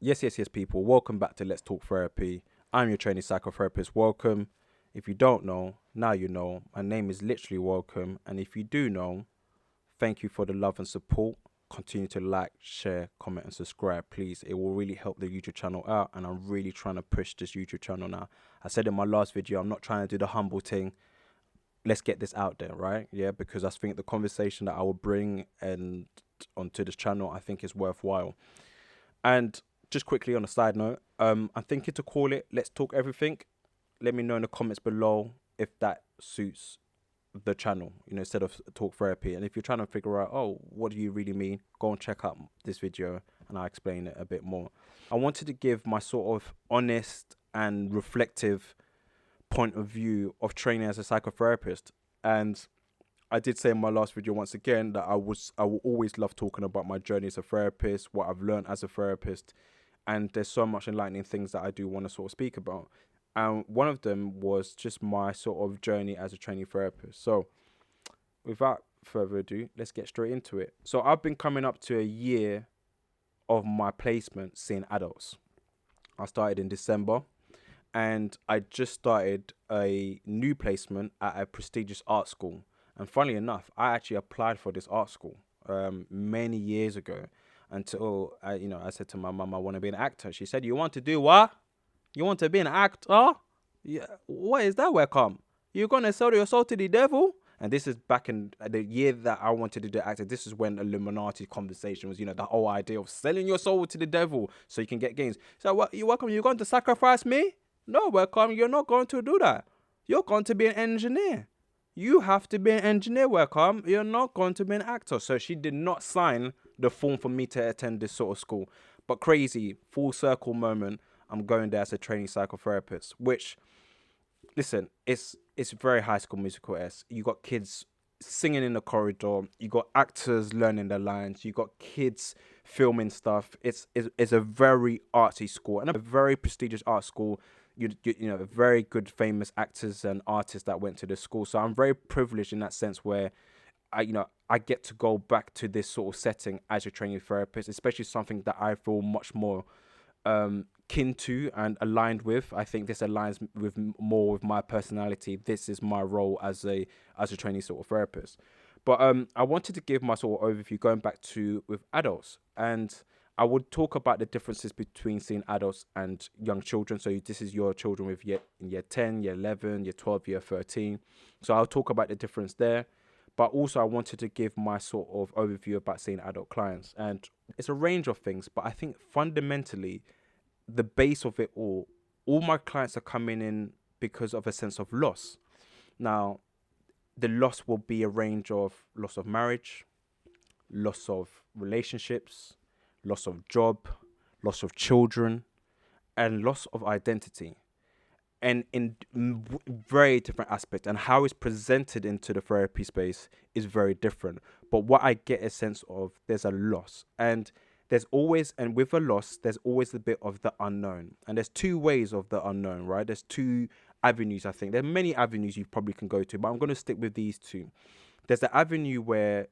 Yes, people. Welcome back to Let's Talk Therapy. I'm your trainee psychotherapist. Welcome. If you don't know, now you know. My name is literally Welcome. And if you do know, thank you for the love and support. Continue to like, share, comment, and subscribe, please. It will really help the YouTube channel out. And I'm really trying to push this YouTube channel now. I said in my last video, I'm not trying to do the humble thing. Let's get this out there, right? Yeah, because I think the conversation that I will bring and onto this channel, I think is worthwhile. And just quickly on a side note, I'm thinking to call it Let's Talk Everything. Let me know in the comments below if that suits the channel, instead of talk therapy. And if you're trying to figure out, oh, what do you really mean? Go and check out this video and I'll explain it a bit more. I wanted to give my sort of honest and reflective point of view of training as a psychotherapist. And I did say in my last video once again that I will always love talking about my journey as a therapist, what I've learned as a therapist, and there's so much enlightening things that I do want to sort of speak about. And one of them was just my sort of journey as a trainee therapist. So without further ado, let's get straight into it. So I've been coming up to a year of my placement seeing adults. I started in December and I just started a new placement at a prestigious art school. And funnily enough, I actually applied for this art school many years ago until I said to my mum, I want to be an actor. She said, "You want to do what? You want to be an actor? Yeah. What is that? Welcome. You're gonna sell your soul to the devil?" And this is back in the year that I wanted to do acting. This is when Illuminati conversation was, the whole idea of selling your soul to the devil so you can get gains. So what? You welcome? You're going to sacrifice me? No, welcome. You're not going to do that. You're going to be an engineer. You have to be an engineer, welcome. You're not going to be an actor. So she did not sign the form for me to attend this sort of school. But crazy, full circle moment, I'm going there as a training psychotherapist, which, listen, it's very High School Musical-esque. You got kids singing in the corridor. You got actors learning their lines. You got kids filming stuff. It's a very artsy school and a very prestigious art school. Very good famous actors and artists that went to this school. So I'm very privileged in that sense where I get to go back to this sort of setting as a training therapist, especially something that I feel much more kin to and aligned with. I think this aligns with more with my personality. This is my role as a training sort of therapist. But I wanted to give my sort of overview going back to with adults, and I would talk about the differences between seeing adults and young children. So this is your children with year 10, year 11, year 12, year 13. So I'll talk about the difference there. But also I wanted to give my sort of overview about seeing adult clients. And it's a range of things, but I think fundamentally the base of it all my clients are coming in because of a sense of loss. Now, the loss will be a range of loss of marriage, loss of relationships, loss of job, loss of children, and loss of identity. And in very different aspects, and how it's presented into the therapy space is very different. But what I get a sense of, there's a loss, and with a loss, there's always a bit of the unknown. And there's two ways of the unknown, right? There's two avenues, I think. There are many avenues you probably can go to, but I'm going to stick with these two. There's the avenue where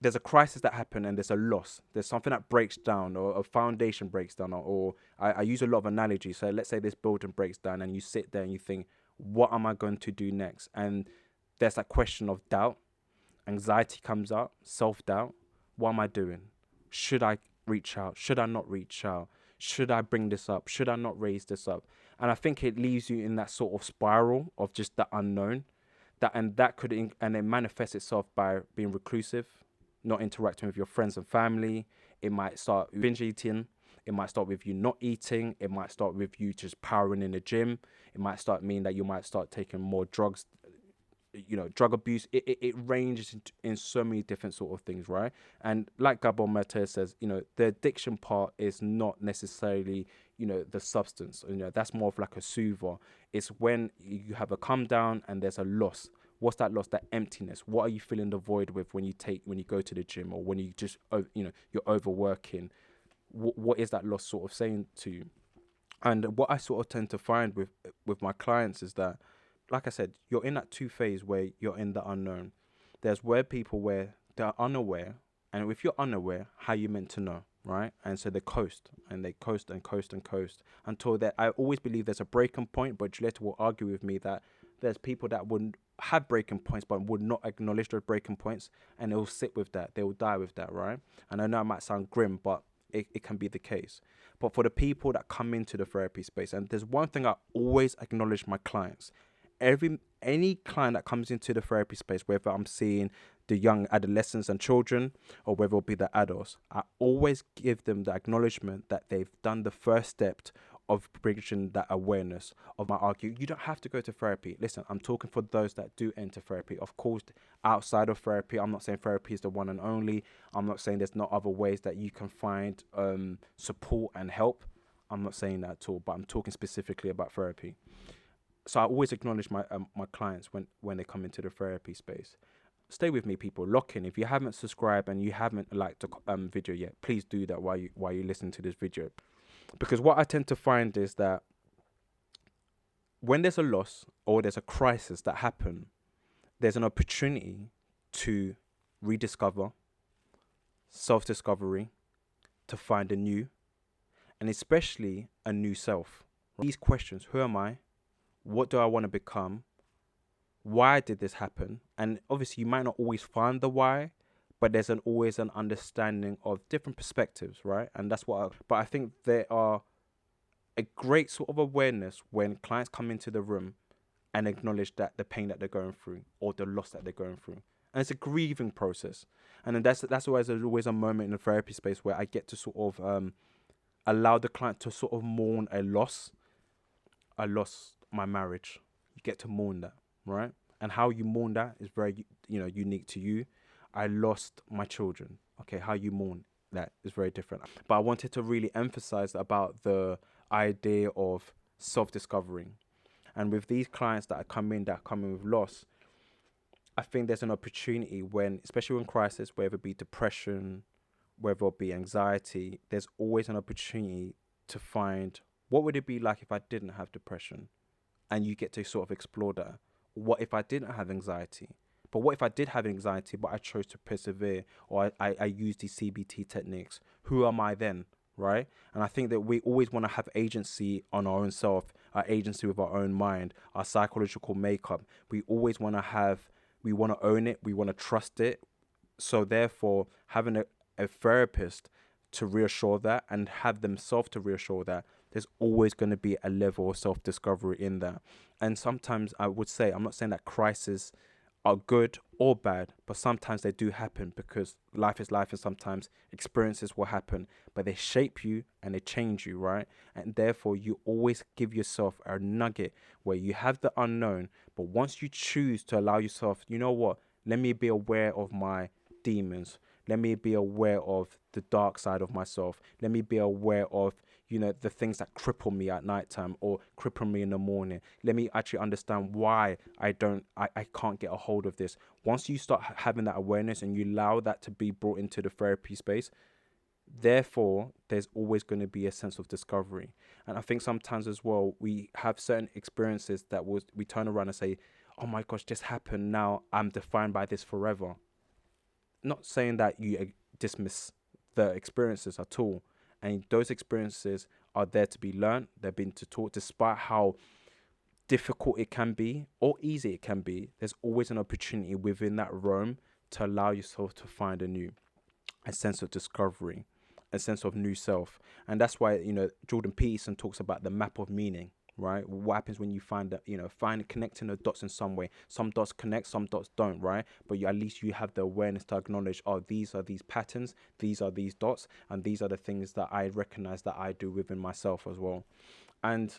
there's a crisis that happened and there's a loss. There's something that breaks down, or a foundation breaks down, or I use a lot of analogies. So let's say this building breaks down and you sit there and you think, what am I going to do next? And there's that question of doubt. Anxiety comes up, self-doubt. What am I doing? Should I reach out? Should I not reach out? Should I bring this up? Should I not raise this up? And I think it leaves you in that sort of spiral of just the unknown. And it manifests itself by being reclusive, not interacting with your friends and family. It might start binge eating. It might start with you not eating. It might start with you just powering in the gym. It might mean that you might start taking more drugs, drug abuse. It ranges in so many different sort of things, right? And like Gabor Mate says, the addiction part is not necessarily, the substance. That's more of like a soother. It's when you have a come down and there's a loss. What's that loss? That emptiness. What are you filling the void with when you go to the gym, or when you just, you're overworking? What is that loss sort of saying to you? And what I sort of tend to find with my clients is that, like I said, you're in that two phase where you're in the unknown. There's where they're unaware, and if you're unaware, how you meant to know? right? And so they coast and they coast and coast and coast until that. I always believe there's a breaking point, but Julieta will argue with me that there's people that wouldn't have breaking points but would not acknowledge those breaking points, and they'll sit with that, they will die with that, right? And I know it might sound grim, but it can be the case. But for the people that come into the therapy space, and there's one thing I always acknowledge my clients, any client that comes into the therapy space, whether I'm seeing the young adolescents and children or whether it be the adults, I always give them the acknowledgement that they've done the first step of bridging that awareness of my argue. You don't have to go to therapy. Listen, I'm talking for those that do enter therapy. Of course, outside of therapy, I'm not saying therapy is the one and only. I'm not saying there's not other ways that you can find support and help. I'm not saying that at all, but I'm talking specifically about therapy. So I always acknowledge my clients when they come into the therapy space. Stay with me, people. Lock in. If you haven't subscribed and you haven't liked the video yet, please do that while you listen to this video. Because what I tend to find is that when there's a loss or there's a crisis that happen, there's an opportunity to rediscover, self-discovery, to find a new, and especially a new self. These questions: who am I? What do I want to become? Why did this happen? And obviously you might not always find the why, but there's always an understanding of different perspectives, right? And that's but I think there are a great sort of awareness when clients come into the room and acknowledge that the pain that they're going through or the loss that they're going through. And it's a grieving process. And then that's why there's always a moment in the therapy space where I get to sort of allow the client to sort of mourn a loss. I lost my marriage. You get to mourn that, right? And how you mourn that is very, unique to you. I lost my children. Okay, how you mourn that is very different. But I wanted to really emphasize about the idea of self-discovering. And with these clients that come in with loss, I think there's an opportunity when, especially when crisis, whether it be depression, whether it be anxiety, there's always an opportunity to find what would it be like if I didn't have depression? And you get to sort of explore that. What if I didn't have anxiety? But what if I did have anxiety, but I chose to persevere, or I use these CBT techniques? Who am I then, right? And I think that we always want to have agency on our own self, our agency with our own mind, our psychological makeup. We always want to we want to own it, we want to trust it. So therefore, having a therapist to reassure that and have themselves to reassure that, there's always going to be a level of self-discovery in that. And sometimes I would say, I'm not saying that crises are good or bad, but sometimes they do happen because life is life, and sometimes experiences will happen, but they shape you and they change you, right? And therefore you always give yourself a nugget where you have the unknown, but once you choose to allow yourself, you know what, let me be aware of my demons, let me be aware of the dark side of myself, let me be aware of the things that cripple me at nighttime or cripple me in the morning. Let me actually understand why I can't get a hold of this. Once you start having that awareness and you allow that to be brought into the therapy space, therefore, there's always going to be a sense of discovery. And I think sometimes as well, we have certain experiences that we turn around and say, oh my gosh, this happened. Now I'm defined by this forever. Not saying that you dismiss the experiences at all. And those experiences are there to be learned. They've been to taught, despite how difficult it can be or easy it can be. There's always an opportunity within that realm to allow yourself to find a sense of discovery, a sense of new self. And that's why, Jordan Peterson talks about the map of meaning, right? What happens when you find that, connecting the dots in some way. Some dots connect, some dots don't, right? But at least you have the awareness to acknowledge, oh, these are these patterns, these are these dots, and these are the things that I recognize that I do within myself as well. And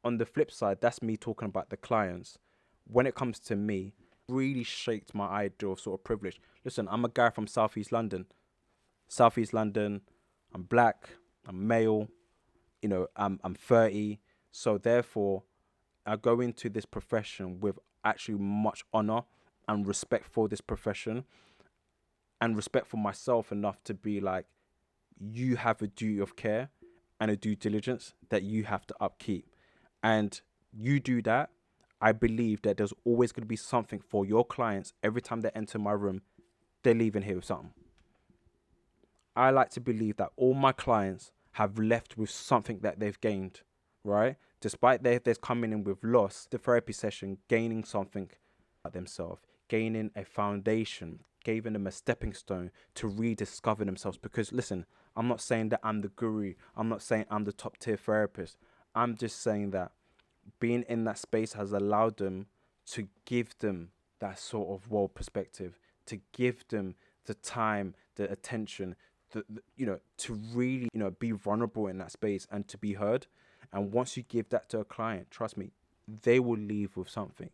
on the flip side, that's me talking about the clients. When it comes to me, really shaped my idea of sort of privilege. Listen, I'm a guy from Southeast London. I'm black, I'm male, I'm 30. So therefore, I go into this profession with actually much honor and respect for this profession and respect for myself enough to be like, you have a duty of care and a due diligence that you have to upkeep. And you do that, I believe that there's always going to be something for your clients. Every time they enter my room, they're leaving here with something. I like to believe that all my clients have left with something that they've gained, right? Despite they're coming in with loss, the therapy session gaining something about themselves, gaining a foundation, giving them a stepping stone to rediscover themselves. Because listen, I'm not saying that I'm the guru. I'm not saying I'm the top tier therapist. I'm just saying that being in that space has allowed them to give them that sort of world perspective, to give them the time, the attention, to really, be vulnerable in that space and to be heard. And once you give that to a client, trust me, they will leave with something,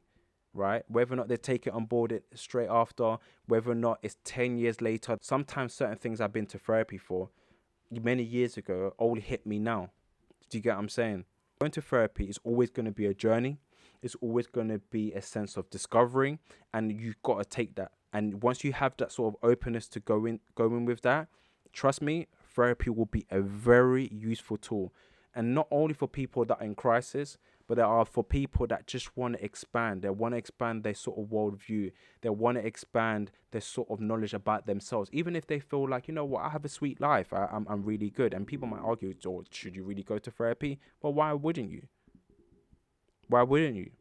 right? Whether or not they take it on board it straight after, whether or not it's 10 years later. Sometimes certain things I've been to therapy for many years ago only hit me now. Do you get what I'm saying? Going to therapy is always going to be a journey. It's always going to be a sense of discovering, and you've got to take that. And once you have that sort of openness to go in with that, trust me, therapy will be a very useful tool. And not only for people that are in crisis, but there are for people that just want to expand. They want to expand their sort of worldview. They want to expand their sort of knowledge about themselves. Even if they feel like, you know what, I have a sweet life. I'm really good. And people might argue, or should you really go to therapy? Well, why wouldn't you? Why wouldn't you?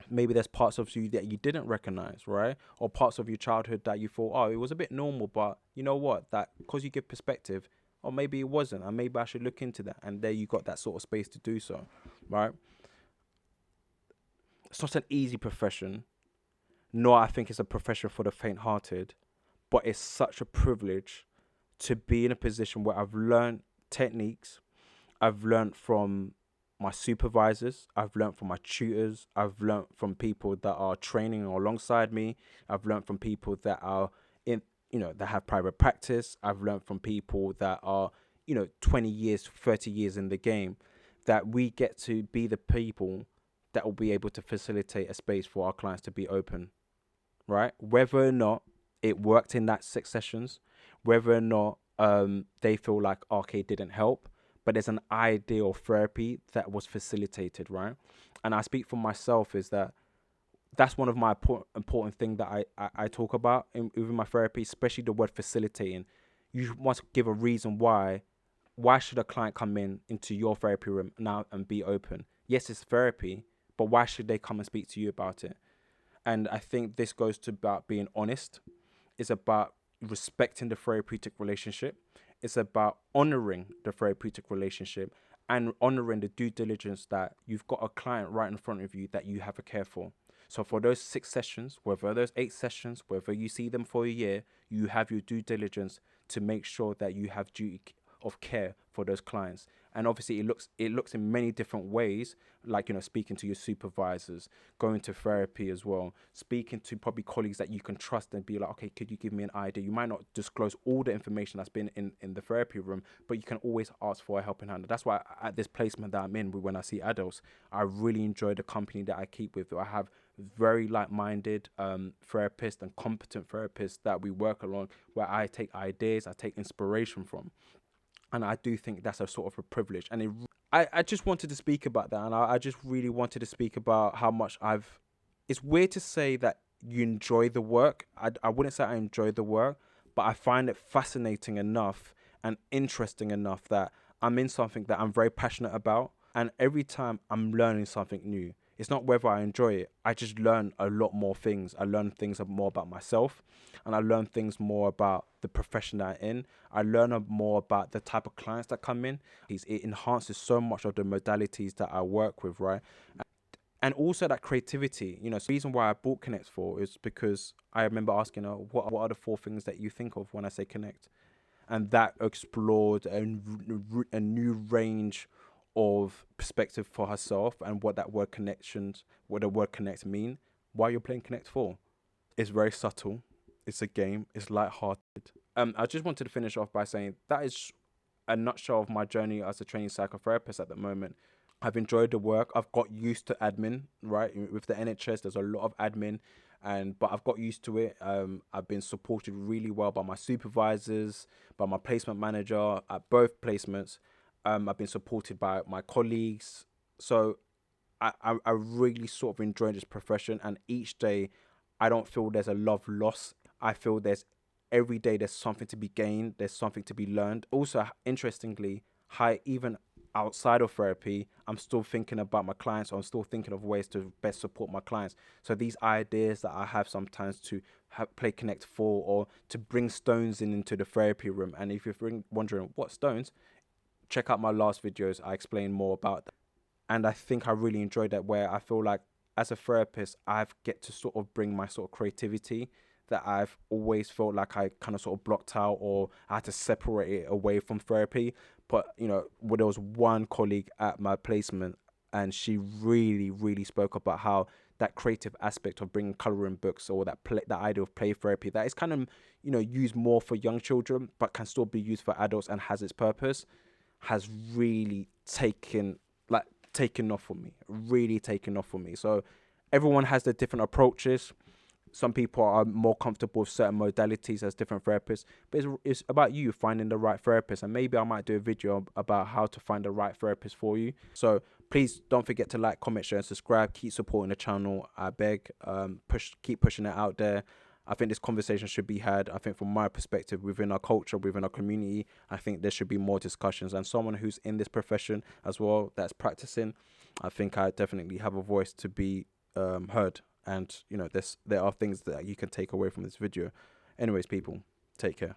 Maybe there's parts of you that you didn't recognize, right? Or parts of your childhood that you thought, oh, it was a bit normal, but you know what? That because you give perspective, or maybe it wasn't, and maybe I should look into that. And there you got that sort of space to do so, right? It's not an easy profession, nor I think it's a profession for the faint-hearted, but it's such a privilege to be in a position where I've learned techniques, I've learned from my supervisors, I've learned from my tutors, I've learned from people that are training alongside me, I've learned from people that are in, that have private practice, I've learned from people that are, 20 years, 30 years in the game, that we get to be the people that will be able to facilitate a space for our clients to be open, right? Whether or not it worked in that 6 sessions, whether or not they feel like, okay, it didn't help, but there's an ideal therapy that was facilitated, right? And I speak for myself is that that's one of my important thing that I talk about within my therapy, especially the word facilitating. You want to give a reason why should a client come into your therapy room now and be open? Yes, it's therapy, but why should they come and speak to you about it? And I think this goes to about being honest. It's about respecting the therapeutic relationship. It's about honoring the therapeutic relationship and honoring the due diligence that you've got a client right in front of you that you have to care for. So for those 6 sessions, whether those 8 sessions, whether you see them for a year, you have your due diligence to make sure that you have duty of care for those clients. And obviously it looks in many different ways, like, speaking to your supervisors, going to therapy as well, speaking to probably colleagues that you can trust and be like, okay, could you give me an idea? You might not disclose all the information that's been in the therapy room, but you can always ask for a helping hand. That's why at this placement that I'm in, when I see adults, I really enjoy the company that I keep with. I have very like-minded therapists and competent therapists that we work along, where I take ideas, I take inspiration from. And I do think that's a sort of a privilege. And I just wanted to speak about that. And I just really wanted to speak about how much it's weird to say that you enjoy the work. I wouldn't say I enjoy the work, but I find it fascinating enough and interesting enough that I'm in something that I'm very passionate about. And every time I'm learning something new, it's not whether I enjoy it. I just learn a lot more things. I learn things more about myself, and I learn things more about the profession that I'm in. I learn more about the type of clients that come in. It enhances so much of the modalities that I work with, right? And also that creativity. The reason why I bought Connect for is because I remember asking her, what are the 4 things that you think of when I say Connect? And that explored a new range of perspective for herself and what the word connect mean. Why you're playing Connect for? It's very subtle. It's a game. It's lighthearted. I just wanted to finish off by saying that is a nutshell of my journey as a training psychotherapist at the moment. I've enjoyed the work. I've got used to admin, right? With the NHS, there's a lot of admin, but I've got used to it. I've been supported really well by my supervisors, by my placement manager at both placements. I've been supported by my colleagues. So I really sort of enjoy this profession, and each day I don't feel there's a love loss. I feel there's every day there's something to be gained, there's something to be learned. Also, interestingly, how even outside of therapy, I'm still thinking about my clients. I'm still thinking of ways to best support my clients. So these ideas that I have sometimes to play Connect 4, or to bring stones into the therapy room. And if you're wondering what stones, check out my last videos. I explain more about that. And I think I really enjoyed that, where I feel like as a therapist, I've get to sort of bring my sort of creativity that I've always felt like I kind of sort of blocked out, or I had to separate it away from therapy. But there was one colleague at my placement, and she really, really spoke about how that creative aspect of bringing coloring books, or that idea of play therapy, that is kind of used more for young children, but can still be used for adults and has its purpose, has really taken off for me, really taken off for me. So everyone has their different approaches. Some people are more comfortable with certain modalities as different therapists, but it's about you finding the right therapist. And maybe I might do a video about how to find the right therapist for you. So please don't forget to like, comment, share, and subscribe. Keep supporting the channel, I beg. Keep pushing it out there. I think this conversation should be had. I think from my perspective, within our culture, within our community, I think there should be more discussions. And someone who's in this profession as well, that's practicing, I think I definitely have a voice to be heard. And there are things that you can take away from this video. Anyways, people, take care.